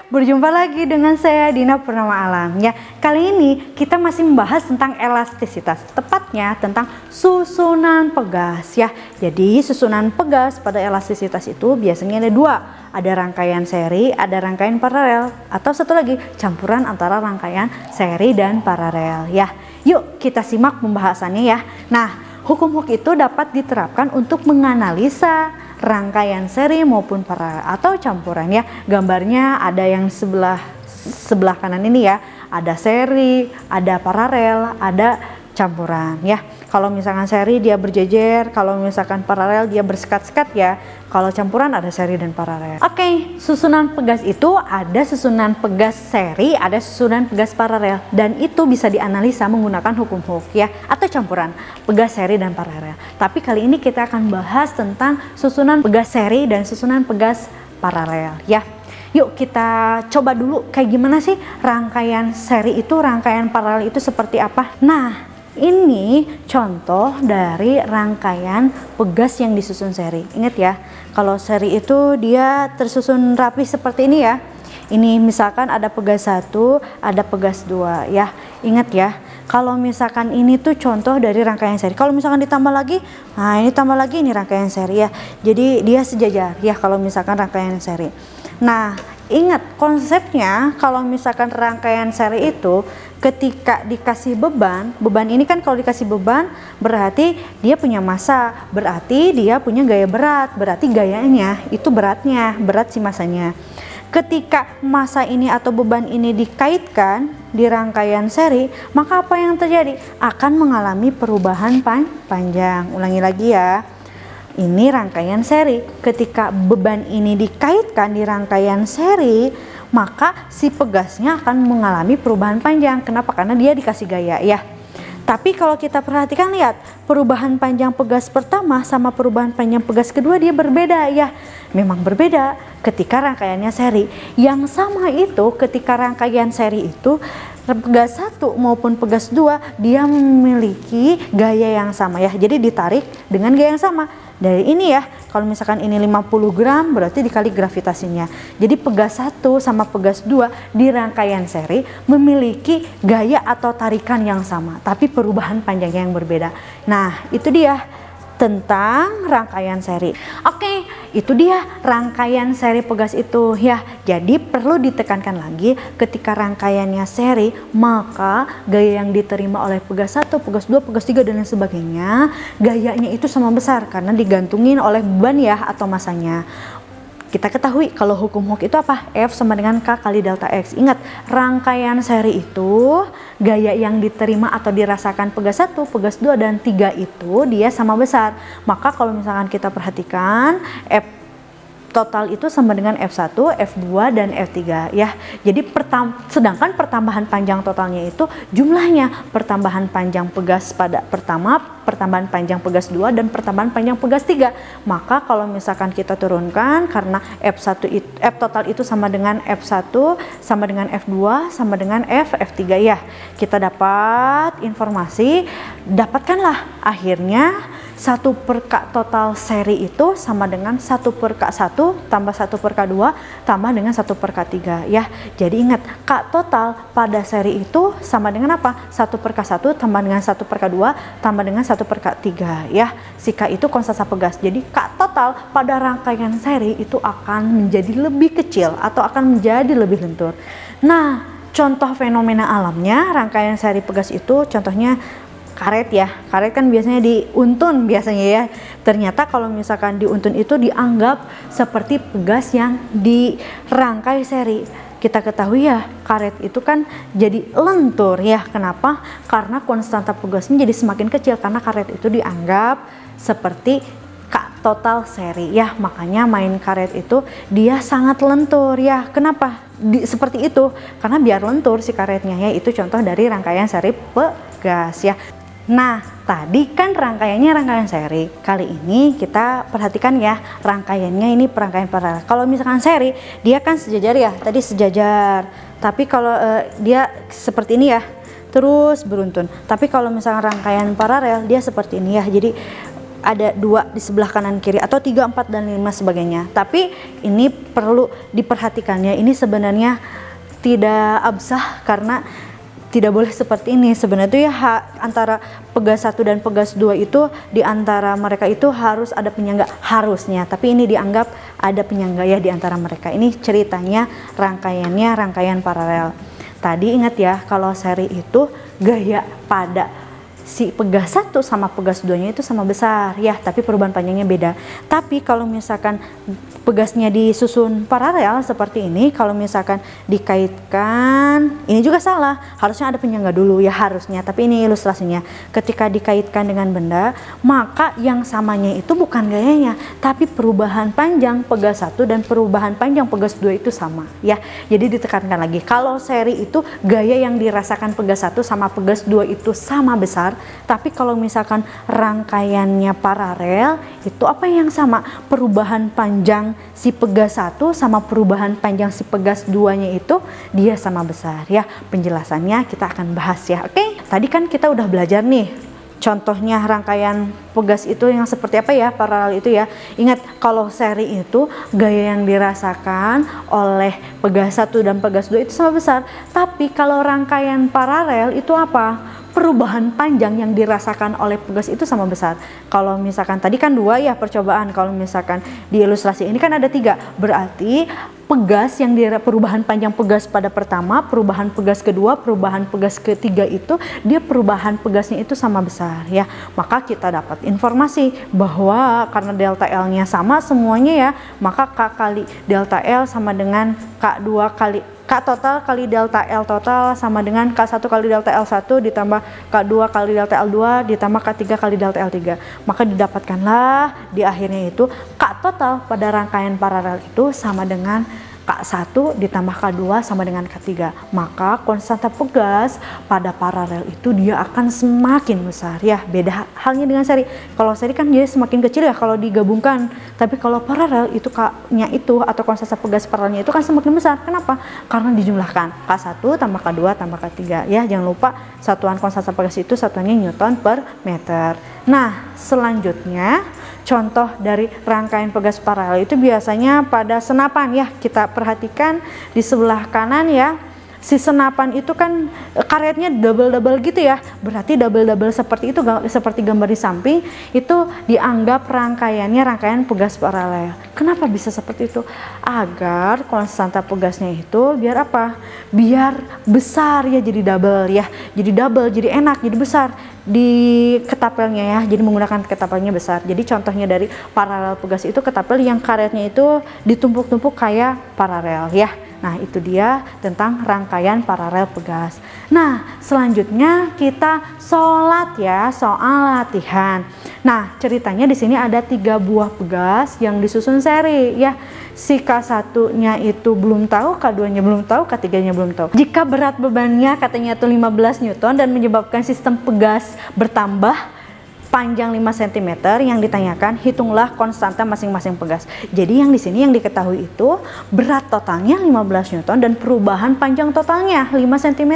berjumpa lagi dengan saya Dina Purnama Alam ya. Kali ini kita masih membahas tentang elastisitas, tepatnya tentang susunan pegas ya. Jadi susunan pegas pada elastisitas itu biasanya ada dua, ada rangkaian seri, ada rangkaian paralel, atau satu lagi campuran antara rangkaian seri dan paralel ya. Yuk kita simak pembahasannya ya. Nah, hukum Hooke itu dapat diterapkan untuk menganalisa rangkaian seri maupun paralel atau campuran ya. Gambarnya ada yang sebelah kanan ini ya, ada seri, ada paralel, ada campuran ya. Kalau misalkan seri dia berjejer, kalau misalkan paralel dia bersekat-sekat ya. Kalau campuran ada seri dan paralel. Oke, susunan pegas itu ada susunan pegas seri, ada susunan pegas paralel, dan itu bisa dianalisa menggunakan hukum Hooke ya, atau campuran pegas seri dan paralel. Tapi kali ini kita akan bahas tentang susunan pegas seri dan susunan pegas paralel ya. Yuk kita coba dulu kayak gimana sih rangkaian seri itu, rangkaian paralel itu seperti apa. Nah, ini contoh dari rangkaian pegas yang disusun seri. Ingat ya, kalau seri itu dia tersusun rapi seperti ini ya. Ini misalkan ada pegas 1, ada pegas 2 ya. Ingat ya, kalau misalkan ini tuh contoh dari rangkaian seri. Kalau misalkan ditambah lagi, nah ini tambah lagi, ini rangkaian seri ya. Jadi dia sejajar ya kalau misalkan rangkaian seri. Nah, ingat konsepnya kalau misalkan rangkaian seri itu ketika dikasih beban ini kan kalau dikasih beban berarti dia punya massa, berarti dia punya gaya berat, berarti gayanya itu berat si massanya. Ketika massa ini atau beban ini dikaitkan di rangkaian seri, maka apa yang terjadi? Akan mengalami perubahan panjang. Ulangi lagi ya. Ini rangkaian seri. Ketika beban ini dikaitkan di rangkaian seri, maka si pegasnya akan mengalami perubahan panjang. Kenapa? Karena dia dikasih gaya ya. Tapi kalau kita perhatikan, lihat perubahan panjang pegas pertama sama perubahan panjang pegas kedua dia berbeda ya. Memang berbeda ketika rangkaiannya seri. Yang sama itu ketika rangkaian seri itu pegas 1 maupun pegas 2 dia memiliki gaya yang sama ya. Jadi ditarik dengan gaya yang sama. Dari ini ya, kalau misalkan ini 50 gram berarti dikali gravitasinya. Jadi pegas 1 sama pegas 2 di rangkaian seri memiliki gaya atau tarikan yang sama, tapi perubahan panjangnya yang berbeda. Nah, itu dia tentang rangkaian seri. Oke, itu dia rangkaian seri pegas itu ya. Jadi perlu ditekankan lagi, ketika rangkaiannya seri maka gaya yang diterima oleh pegas 1, pegas 2, pegas 3 dan lain sebagainya gayanya itu sama besar karena digantungin oleh beban ya atau masanya. Kita ketahui kalau hukum Hooke itu apa? F sama dengan K kali delta X. Ingat, rangkaian seri itu gaya yang diterima atau dirasakan pegas 1, pegas 2, dan 3 itu dia sama besar. Maka kalau misalkan kita perhatikan F total itu sama dengan F1, F2, dan F3 ya. Jadi sedangkan pertambahan panjang totalnya itu jumlahnya pertambahan panjang pegas pada pertama, pertambahan panjang pegas 2, dan pertambahan panjang pegas 3. Maka kalau misalkan kita turunkan, karena F total itu sama dengan F1 sama dengan F2 sama dengan F3 ya. Kita dapat informasi, dapatkanlah akhirnya 1/K total seri itu sama dengan 1/K1 tambah 1/K2 tambah dengan 1/K3 ya. Jadi ingat, K total pada seri itu sama dengan apa? 1/K1 tambah dengan 1/K2 tambah dengan 1/K3 ya. Si K itu konstanta pegas. Jadi K total pada rangkaian seri itu akan menjadi lebih kecil atau akan menjadi lebih lentur. Nah, contoh fenomena alamnya rangkaian seri pegas itu contohnya karet ya. Karet kan biasanya diuntun biasanya ya. Ternyata kalau misalkan diuntun itu dianggap seperti pegas yang dirangkai seri. Kita ketahui ya, karet itu kan jadi lentur ya. Kenapa? Karena konstanta pegasnya jadi semakin kecil karena karet itu dianggap seperti K total seri ya. Makanya main karet itu dia sangat lentur ya. Kenapa? Seperti itu karena biar lentur si karetnya ya. Itu contoh dari rangkaian seri pegas ya. Nah, tadi kan rangkaiannya rangkaian seri. Kali ini kita perhatikan ya, rangkaiannya ini perangkaian paralel. Kalau misalkan seri, dia kan sejajar ya, tadi sejajar. Tapi kalau dia seperti ini ya, terus beruntun. Tapi kalau misalkan rangkaian paralel, dia seperti ini ya. Jadi ada 2 di sebelah kanan kiri atau 3, 4 dan 5 sebagainya. Tapi ini perlu diperhatikannya, ini sebenarnya tidak absah karena tidak boleh seperti ini. Sebenarnya itu ya antara pegas 1 dan pegas 2 itu di antara mereka itu harus ada penyangga harusnya, tapi ini dianggap ada penyangga ya di antara mereka. Ini ceritanya rangkaiannya rangkaian paralel. Tadi ingat ya kalau seri itu gaya pada si pegas 1 sama pegas 2 nya itu sama besar ya, tapi perubahan panjangnya beda. Tapi kalau misalkan pegasnya disusun paralel seperti ini, kalau misalkan dikaitkan, ini juga salah, harusnya ada penyangga dulu ya harusnya, tapi ini ilustrasinya. Ketika dikaitkan dengan benda, maka yang samanya itu bukan gayanya, tapi perubahan panjang pegas 1 dan perubahan panjang pegas 2 itu sama ya. Jadi ditekankan lagi, kalau seri itu gaya yang dirasakan pegas 1 sama pegas 2 itu sama besar. Tapi kalau misalkan rangkaiannya paralel, itu apa yang sama? Perubahan panjang si pegas 1 sama perubahan panjang si pegas 2-nya itu dia sama besar ya. Penjelasannya kita akan bahas ya. Oke, tadi kan kita udah belajar nih contohnya rangkaian pegas itu yang seperti apa ya, paralel itu ya. Ingat kalau seri itu gaya yang dirasakan oleh pegas 1 dan pegas 2 itu sama besar. Tapi kalau rangkaian paralel itu apa? Perubahan panjang yang dirasakan oleh pegas itu sama besar. Kalau misalkan tadi kan 2 ya percobaan, kalau misalkan di ilustrasi ini kan ada 3, berarti pegas yang perubahan panjang pegas pada pertama, perubahan pegas kedua, perubahan pegas ketiga itu dia perubahan pegasnya itu sama besar ya. Maka kita dapat informasi bahwa karena delta L-nya sama semuanya ya, maka K kali delta L sama dengan K2 kali K total kali delta L total sama dengan K1 kali delta L1 ditambah K2 kali delta L2 ditambah K3 kali delta L3. Maka didapatkanlah di akhirnya itu K total pada rangkaian paralel itu sama dengan K1 ditambah K2 sama dengan K3. Maka konstanta pegas pada paralel itu dia akan semakin besar ya. Beda halnya dengan seri. Kalau seri kan dia semakin kecil ya kalau digabungkan. Tapi kalau paralel itu K-nya itu atau konstanta pegas paralelnya itu kan semakin besar. Kenapa? Karena dijumlahkan K1 tambah K2 tambah K3 ya. Jangan lupa satuan konstanta pegas itu satuannya Newton per meter. Nah, selanjutnya contoh dari rangkaian pegas paralel itu biasanya pada senapan ya. Kita perhatikan di sebelah kanan ya. Si senapan itu kan karetnya double-double gitu ya. Berarti double-double seperti itu, seperti gambar di samping, itu dianggap rangkaiannya rangkaian pegas paralel. Kenapa bisa seperti itu? Agar konstanta pegasnya itu biar apa? Biar besar ya, jadi double ya. Jadi double, jadi enak, jadi besar di ketapelnya ya. Jadi menggunakan ketapelnya besar. Jadi contohnya dari paralel pegas itu ketapel yang karetnya itu ditumpuk-tumpuk kayak paralel ya. Nah, itu dia tentang rangkaian paralel pegas. Nah, selanjutnya kita sholat ya, soal latihan. Nah, ceritanya di sini ada 3 buah pegas yang disusun seri ya. Si K1-nya itu belum tahu, K2-nya belum tahu, K3-nya belum tahu. Jika berat bebannya katanya itu 15 Newton dan menyebabkan sistem pegas bertambah panjang 5 cm, yang ditanyakan hitunglah konstanta masing-masing pegas. Jadi yang di sini yang diketahui itu berat totalnya 15 Newton dan perubahan panjang totalnya 5 cm.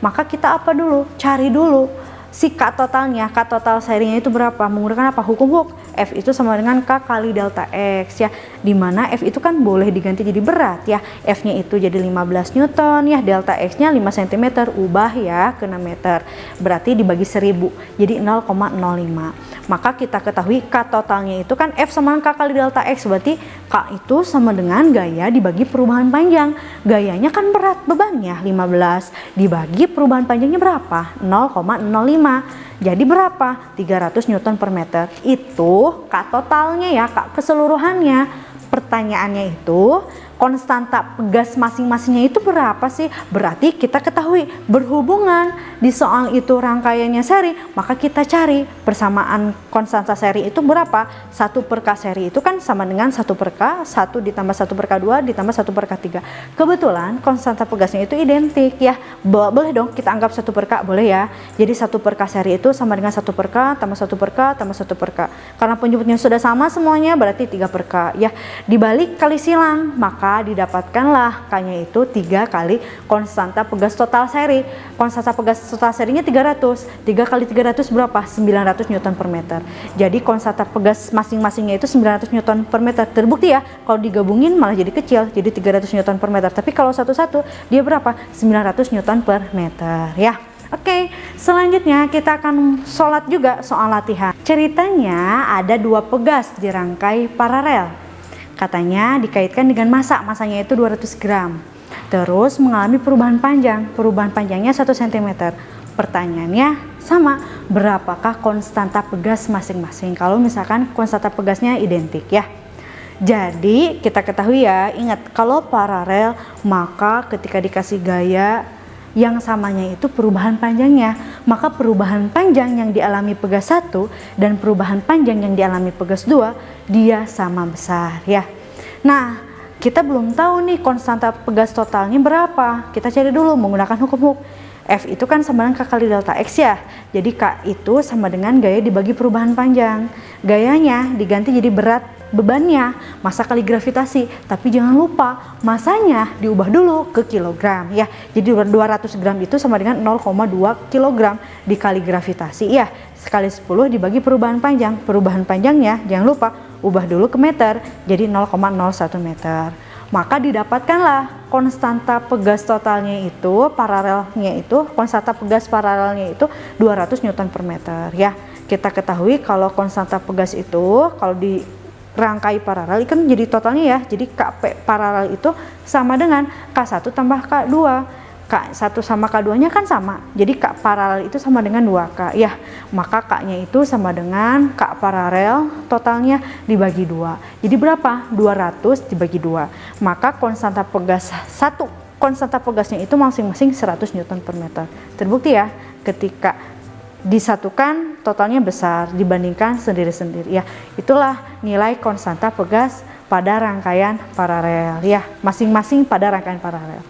Maka kita apa dulu? Cari dulu si K totalnya, K total serinya itu berapa? Menggunakan apa? Hukum Hooke. F itu sama dengan K kali delta X ya. Dimana F itu kan boleh diganti jadi berat ya. F-nya itu jadi 15 Newton ya, delta X-nya 5 cm, ubah ya ke 6 meter. Berarti dibagi 1000, jadi 0,05. Maka kita ketahui K totalnya itu kan F sama K kali delta X, berarti K itu sama dengan gaya dibagi perubahan panjang. Gayanya kan berat bebannya 15, dibagi perubahan panjangnya berapa? 0,05. Jadi berapa? 300 Newton per meter. Itu K totalnya ya, K keseluruhannya. Pertanyaannya itu konstanta pegas masing-masingnya itu berapa sih? Berarti kita ketahui berhubungan di soal itu rangkaiannya seri, maka kita cari persamaan konstanta seri itu berapa? 1 per K seri itu kan sama dengan 1 per K, 1 ditambah 1 per K2 ditambah 1 per K3. Kebetulan konstanta pegasnya itu identik ya. Boleh dong kita anggap 1 per K, boleh ya. Jadi 1 per K seri itu sama dengan 1 per K tambah 1 per K tambah 1 per K. Karena penyebutnya sudah sama semuanya berarti 3 per K ya. Dibalik kali silang, maka maka didapatkanlah K-nya itu 3 kali konstanta pegas total seri. Konstanta pegas total serinya 300. 3 kali 300 berapa? 900 Newton per meter. Jadi konstanta pegas masing-masingnya itu 900 Newton per meter. Terbukti ya, kalau digabungin malah jadi kecil, jadi 300 Newton per meter. Tapi kalau satu-satu dia berapa? 900 Newton per meter ya. Oke, selanjutnya kita akan sholat juga soal latihan. Ceritanya ada 2 pegas dirangkai paralel. Katanya dikaitkan dengan masanya itu 200 gram. Terus mengalami perubahan panjang. Perubahan panjangnya 1 cm. Pertanyaannya sama, berapakah konstanta pegas masing-masing? Kalau misalkan konstanta pegasnya identik ya. Jadi kita ketahui ya, ingat kalau paralel maka ketika dikasih gaya yang samanya itu perubahan panjangnya, maka perubahan panjang yang dialami pegas 1 dan perubahan panjang yang dialami pegas 2 dia sama besar ya. Nah, kita belum tahu nih konstanta pegas totalnya berapa. Kita cari dulu menggunakan hukum Hooke. F itu kan sama dengan K kali delta X ya. Jadi K itu sama dengan gaya dibagi perubahan panjang. Gayanya diganti jadi berat bebannya, massa kali gravitasi. Tapi jangan lupa masanya diubah dulu ke kilogram ya. Jadi 200 gram itu sama dengan 0,2 kilogram dikali gravitasi ya. Sekali 10 dibagi perubahan panjang. Perubahan panjangnya jangan lupa ubah dulu ke meter, jadi 0,01 meter. Maka didapatkanlah konstanta pegas totalnya itu, paralelnya itu, konstanta pegas paralelnya itu 200 Newton per meter ya. Kita ketahui kalau konstanta pegas itu kalau di rangkai paralel kan jadi totalnya ya, jadi Kp paralel itu sama dengan K1 tambah K2. K1 sama K2 nya kan sama, jadi K paralel itu sama dengan 2K ya, maka K nya itu sama dengan K paralel totalnya dibagi 2, jadi berapa? 200 dibagi 2, maka konstanta pegas 1, konstanta pegasnya itu masing-masing 100 Newton per meter. Terbukti ya, ketika disatukan totalnya besar dibandingkan sendiri-sendiri ya. Itulah nilai konstanta pegas pada rangkaian paralel ya, masing-masing pada rangkaian paralel.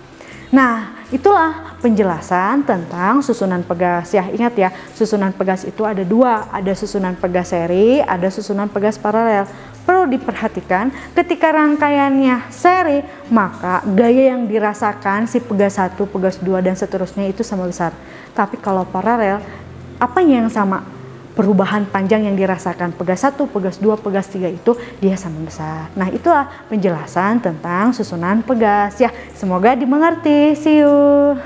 Nah, itulah penjelasan tentang susunan pegas ya. Ingat ya, susunan pegas itu ada 2, ada susunan pegas seri, ada susunan pegas paralel. Perlu diperhatikan ketika rangkaiannya seri, maka gaya yang dirasakan si pegas 1, pegas 2 dan seterusnya itu sama besar. Tapi kalau paralel, apanya yang sama? Perubahan panjang yang dirasakan pegas 1, pegas 2, pegas 3 itu dia sama besar. Nah, itulah penjelasan tentang susunan pegas ya. Semoga dimengerti. See you.